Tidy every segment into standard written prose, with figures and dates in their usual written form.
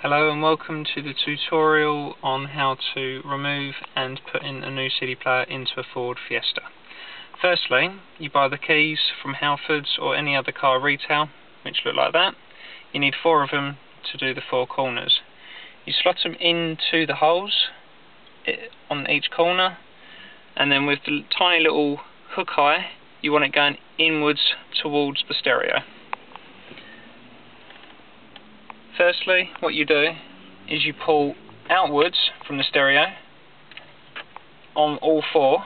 Hello and welcome to the tutorial on how to remove and put in a new CD player into a Ford Fiesta. Firstly, you buy the keys from Halfords or any other car retail, which look like that. You need 4 of them to do the 4 corners. You slot them into the holes on each corner, and then with the tiny little hook eye, you want it going inwards towards the stereo. Firstly, what you do is you pull outwards from the stereo on all 4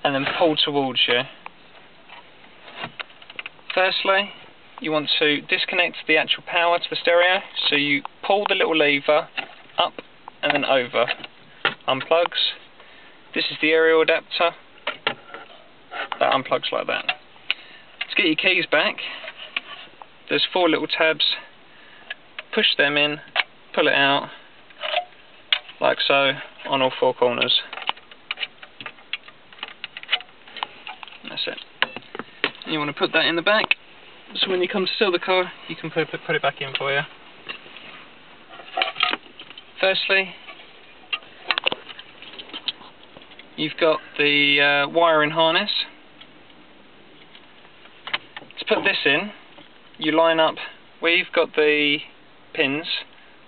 and then pull towards you. Firstly, you want to disconnect the actual power to the stereo, so you pull the little lever up and then over. Unplugs. This is the aerial adapter. That unplugs like that. To get your keys back, there's 4 little tabs. Push them in, pull it out, like so, on all 4 corners. And that's it. And you want to put that in the back, so when you come to steal the car, you can put it back in for you. Firstly, you've got the wiring harness. To put this in, you line up where you've got the pins,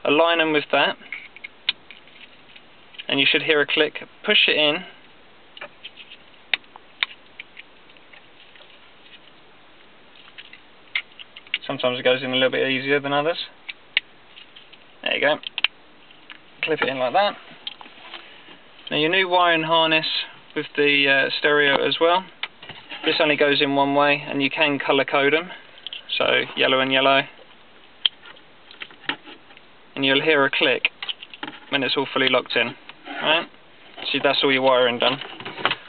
align them with that, and you should hear a click. Push it in, sometimes it goes in a little bit easier than others. There you go. Clip it in like that. Now your new wiring harness with the stereo as well, this only goes in one way, and you can colour code them, so yellow and yellow. And you'll hear a click when it's all fully locked in. Right? So that's all your wiring done.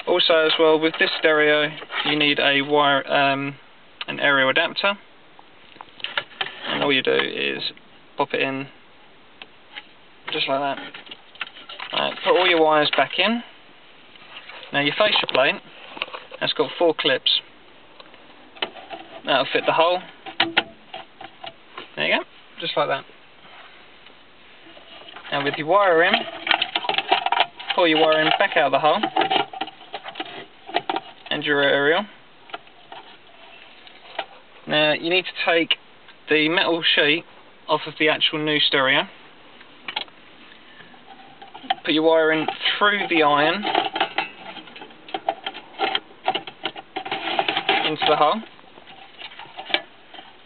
Also, as well, with this stereo, you need a an aerial adapter, and all you do is pop it in just like that. Right, put all your wires back in. Now your fascia plate, that's got 4 clips. That'll fit the hole. There you go, just like that. Now with your wiring, pull your wiring back out of the hole and your aerial. Now you need to take the metal sheet off of the actual new stereo, put your wiring through the iron into the hole.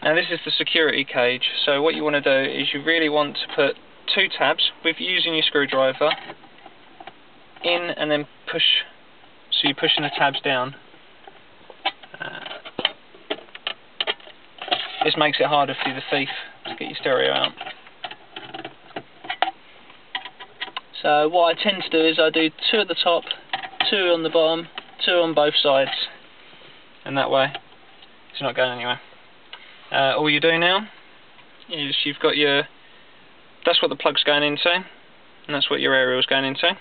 Now this is the security cage, so what you want to do is you really want to put 2 tabs with using your screwdriver in, and then push, so you're pushing the tabs down. This makes it harder for the thief to get your stereo out. So what I tend to do is I do 2 at the top, 2 on the bottom, 2 on both sides, and that way it's not going anywhere. All you do now is you've got your, that's what the plug's going into, and that's what your aerial's going into.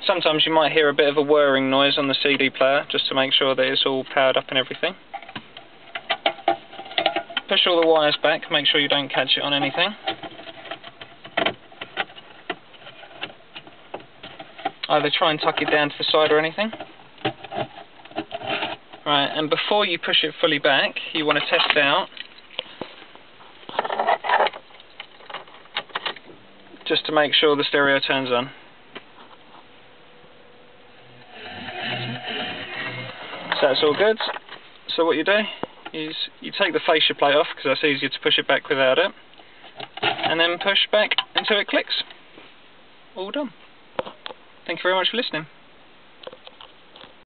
Sometimes you might hear a bit of a whirring noise on the CD player, just to make sure that it's all powered up and everything. Push all the wires back, make sure you don't catch it on anything. Either try and tuck it down to the side or anything. Right, and before you push it fully back, you want to test it out, just to make sure the stereo turns on. So that's all good. So what you do is you take the fascia plate off, because that's easier to push it back without it, and then push back until it clicks. All done. Thank you very much for listening.